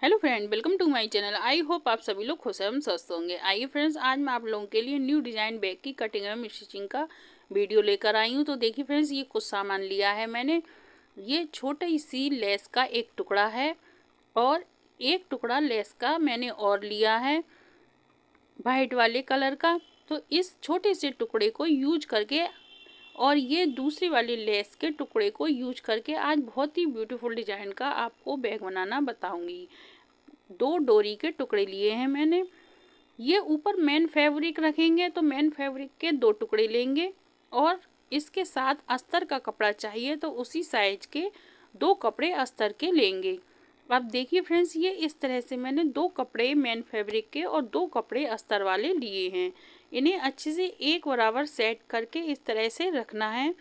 Hello friend, welcome to my channel. I hope आप सभी लोग खुश एवं स्वस्थ होंगे। आइए फ्रेंड्स, आज मैं आप लोगों के लिए न्यू डिज़ाइन बैग की कटिंग एवं स्टिचिंग का वीडियो लेकर आई हूँ। तो देखिए फ्रेंड्स, ये कुछ सामान लिया है मैंने। ये छोटी सी लेस का एक टुकड़ा है और एक टुकड़ा लेस का मैंने और लिया है वाइट वाले कलर का। तो इस छोटे से टुकड़े को यूज करके और ये दूसरी वाली लेस के टुकड़े को यूज करके आज बहुत ही ब्यूटीफुल डिज़ाइन का आपको बैग बनाना बताऊंगी। 2 डोरी के टुकड़े लिए हैं मैंने। ये ऊपर मेन फैब्रिक रखेंगे तो मेन फैब्रिक के 2 टुकड़े लेंगे और इसके साथ अस्तर का कपड़ा चाहिए तो उसी साइज के 2 कपड़े अस्तर के लेंगे। अब देखिए फ्रेंड्स, ये इस तरह से मैंने 2 कपड़े मेन फैब्रिक के और 2 कपड़े अस्तर वाले लिए हैं। इन्हें अच्छे से एक बराबर सेट करके इस तरह से रखना है।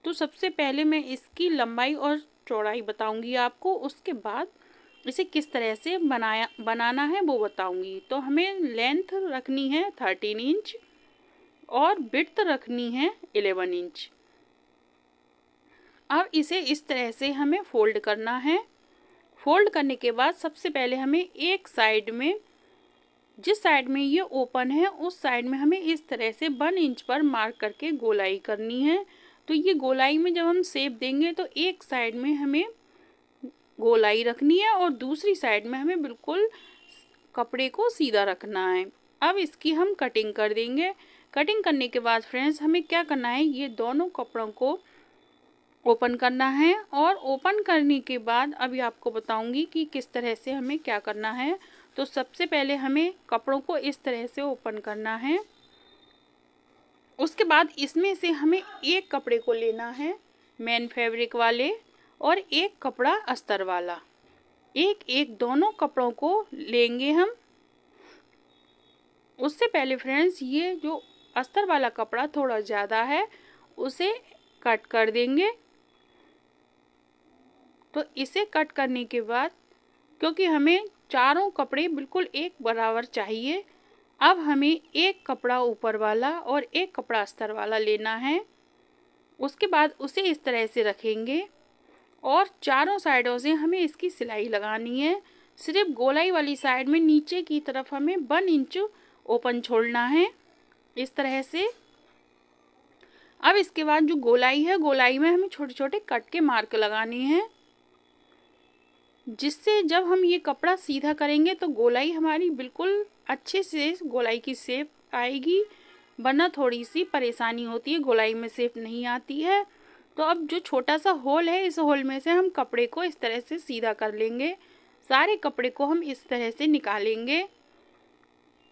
तो सबसे पहले मैं इसकी लंबाई और चौड़ाई बताऊंगी आपको, उसके बाद इसे किस तरह से बनाना है वो बताऊंगी। तो हमें लेंथ रखनी है 13 इंच और विड्थ रखनी है 11 इंच। अब इसे इस तरह से हमें फोल्ड करना है। फोल्ड करने के बाद सबसे पहले हमें एक साइड में, जिस साइड में ये ओपन है उस साइड में हमें इस तरह से 1 इंच पर मार्क करके गोलाई करनी है। तो ये गोलाई में जब हम शेप देंगे तो एक साइड में हमें गोलाई रखनी है और दूसरी साइड में हमें बिल्कुल कपड़े को सीधा रखना है। अब इसकी हम कटिंग कर देंगे। कटिंग करने के बाद फ्रेंड्स हमें क्या करना है, ये दोनों कपड़ों को ओपन करना है और ओपन करने के बाद अभी आपको बताऊंगी कि किस तरह से हमें क्या करना है। तो सबसे पहले हमें कपड़ों को इस तरह से ओपन करना है। उसके बाद इसमें से हमें एक कपड़े को लेना है मेन फैब्रिक वाले और एक कपड़ा अस्तर वाला। एक एक दोनों कपड़ों को लेंगे हम। उससे पहले फ्रेंड्स, ये जो अस्तर वाला कपड़ा थोड़ा ज़्यादा है उसे कट कर देंगे। तो इसे कट करने के बाद, क्योंकि हमें चारों कपड़े बिल्कुल एक बराबर चाहिए, अब हमें एक कपड़ा ऊपर वाला और एक कपड़ा अस्तर वाला लेना है। उसके बाद उसे इस तरह से रखेंगे और चारों साइडों से हमें इसकी सिलाई लगानी है। सिर्फ गोलाई वाली साइड में नीचे की तरफ हमें 1 इंच ओपन छोड़ना है इस तरह से। अब इसके बाद जो गोलाई है, गोलाई में हमें छोटे छोटे कट के मार्क लगाने हैं, जिससे जब हम ये कपड़ा सीधा करेंगे तो गोलाई हमारी बिल्कुल अच्छे से गोलाई की शेप आएगी, वरना थोड़ी सी परेशानी होती है, गोलाई में शेप नहीं आती है। तो अब जो छोटा सा होल है, इस होल में से हम कपड़े को इस तरह से सीधा कर लेंगे। सारे कपड़े को हम इस तरह से निकालेंगे।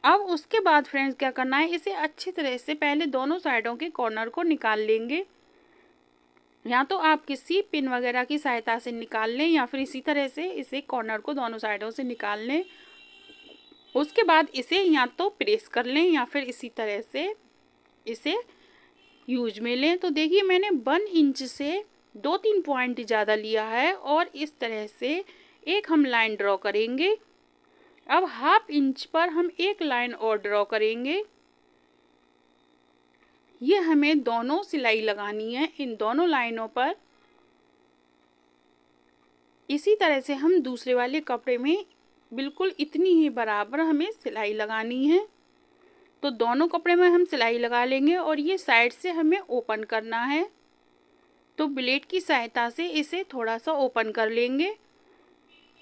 अब उसके बाद फ्रेंड्स क्या करना है, इसे अच्छी तरह से पहले दोनों साइडों के कॉर्नर को निकाल लेंगे। या तो आप किसी पिन वगैरह की सहायता से निकाल लें या फिर इसी तरह से इसे कॉर्नर को दोनों साइडों से निकाल लें। उसके बाद इसे या तो प्रेस कर लें या फिर इसी तरह से इसे यूज में लें। तो देखिए मैंने 1 इंच से 2-3 पॉइंट ज़्यादा लिया है और इस तरह से एक हम लाइन ड्रॉ करेंगे। अब 1/2 इंच पर हम एक लाइन और ड्रॉ करेंगे। ये हमें दोनों सिलाई लगानी है इन दोनों लाइनों पर। इसी तरह से हम दूसरे वाले कपड़े में बिल्कुल इतनी ही बराबर हमें सिलाई लगानी है। तो दोनों कपड़े में हम सिलाई लगा लेंगे और ये साइड से हमें ओपन करना है। तो ब्लेड की सहायता से इसे थोड़ा सा ओपन कर लेंगे।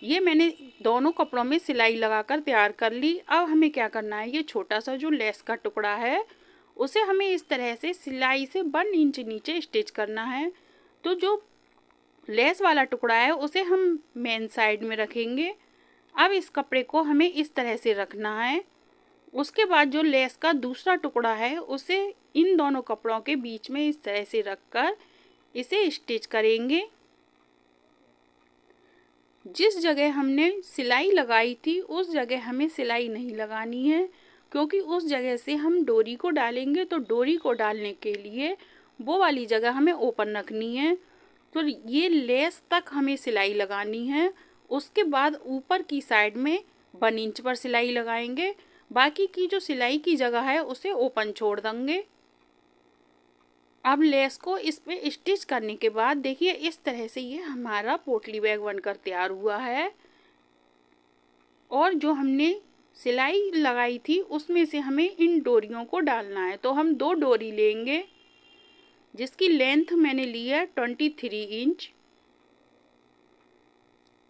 ये मैंने दोनों कपड़ों में सिलाई लगाकर तैयार कर ली। अब हमें क्या करना है, ये छोटा सा जो लेस का टुकड़ा है उसे हमें इस तरह से सिलाई से 1 इंच नीचे स्टिच करना है। तो जो लेस वाला टुकड़ा है उसे हम मेन साइड में रखेंगे। अब इस कपड़े को हमें इस तरह से रखना है। उसके बाद जो लेस का दूसरा टुकड़ा है उसे इन दोनों कपड़ों के बीच में इस तरह से रखकर इसे स्टिच करेंगे। जिस जगह हमने सिलाई लगाई थी उस जगह हमें सिलाई नहीं लगानी है, क्योंकि उस जगह से हम डोरी को डालेंगे। तो डोरी को डालने के लिए वो वाली जगह हमें ओपन रखनी है। तो ये लेस तक हमें सिलाई लगानी है। उसके बाद ऊपर की साइड में 1 इंच पर सिलाई लगाएंगे। बाकी की जो सिलाई की जगह है उसे ओपन छोड़ देंगे। अब लेस को इस पे स्टिच करने के बाद देखिए इस तरह से ये हमारा पोटली बैग बनकर तैयार हुआ है। और जो हमने सिलाई लगाई थी उसमें से हमें इन डोरियों को डालना है। तो हम 2 डोरी लेंगे जिसकी लेंथ मैंने ली है 23 इंच,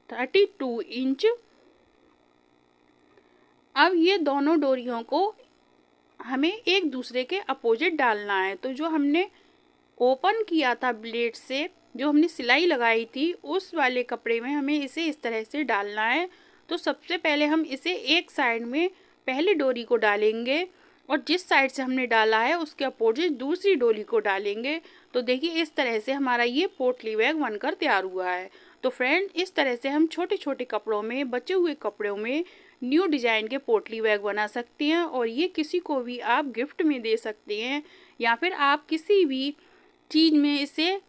32 इंच। अब ये दोनों डोरियों को हमें एक दूसरे के अपोजिट डालना है। तो जो हमने ओपन किया था ब्लेड से, जो हमने सिलाई लगाई थी उस वाले कपड़े में हमें इसे इस तरह से डालना है। तो सबसे पहले हम इसे एक साइड में पहली डोरी को डालेंगे और जिस साइड से हमने डाला है उसके अपोजिट दूसरी डोरी को डालेंगे। तो देखिए इस तरह से हमारा ये पोटली बैग बनकर तैयार हुआ है। तो फ्रेंड, इस तरह से हम छोटे छोटे कपड़ों में, बचे हुए कपड़ों में न्यू डिज़ाइन के पोटली बैग बना सकते हैं और ये किसी को भी आप गिफ्ट में दे सकते हैं या फिर आप किसी भी चीज़ में इसे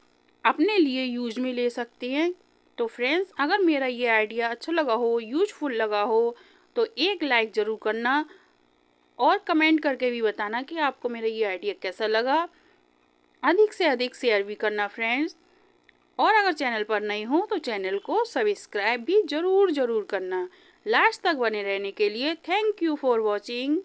अपने लिए यूज में ले सकते हैं। तो फ्रेंड्स, अगर मेरा ये आइडिया अच्छा लगा हो, यूजफुल लगा हो, तो एक लाइक ज़रूर करना और कमेंट करके भी बताना कि आपको मेरा ये आइडिया कैसा लगा। अधिक से अधिक शेयर भी करना फ्रेंड्स, और अगर चैनल पर नए हो तो चैनल को सब्सक्राइब भी ज़रूर करना। लास्ट तक बने रहने के लिए थैंक यू फॉर वॉचिंग।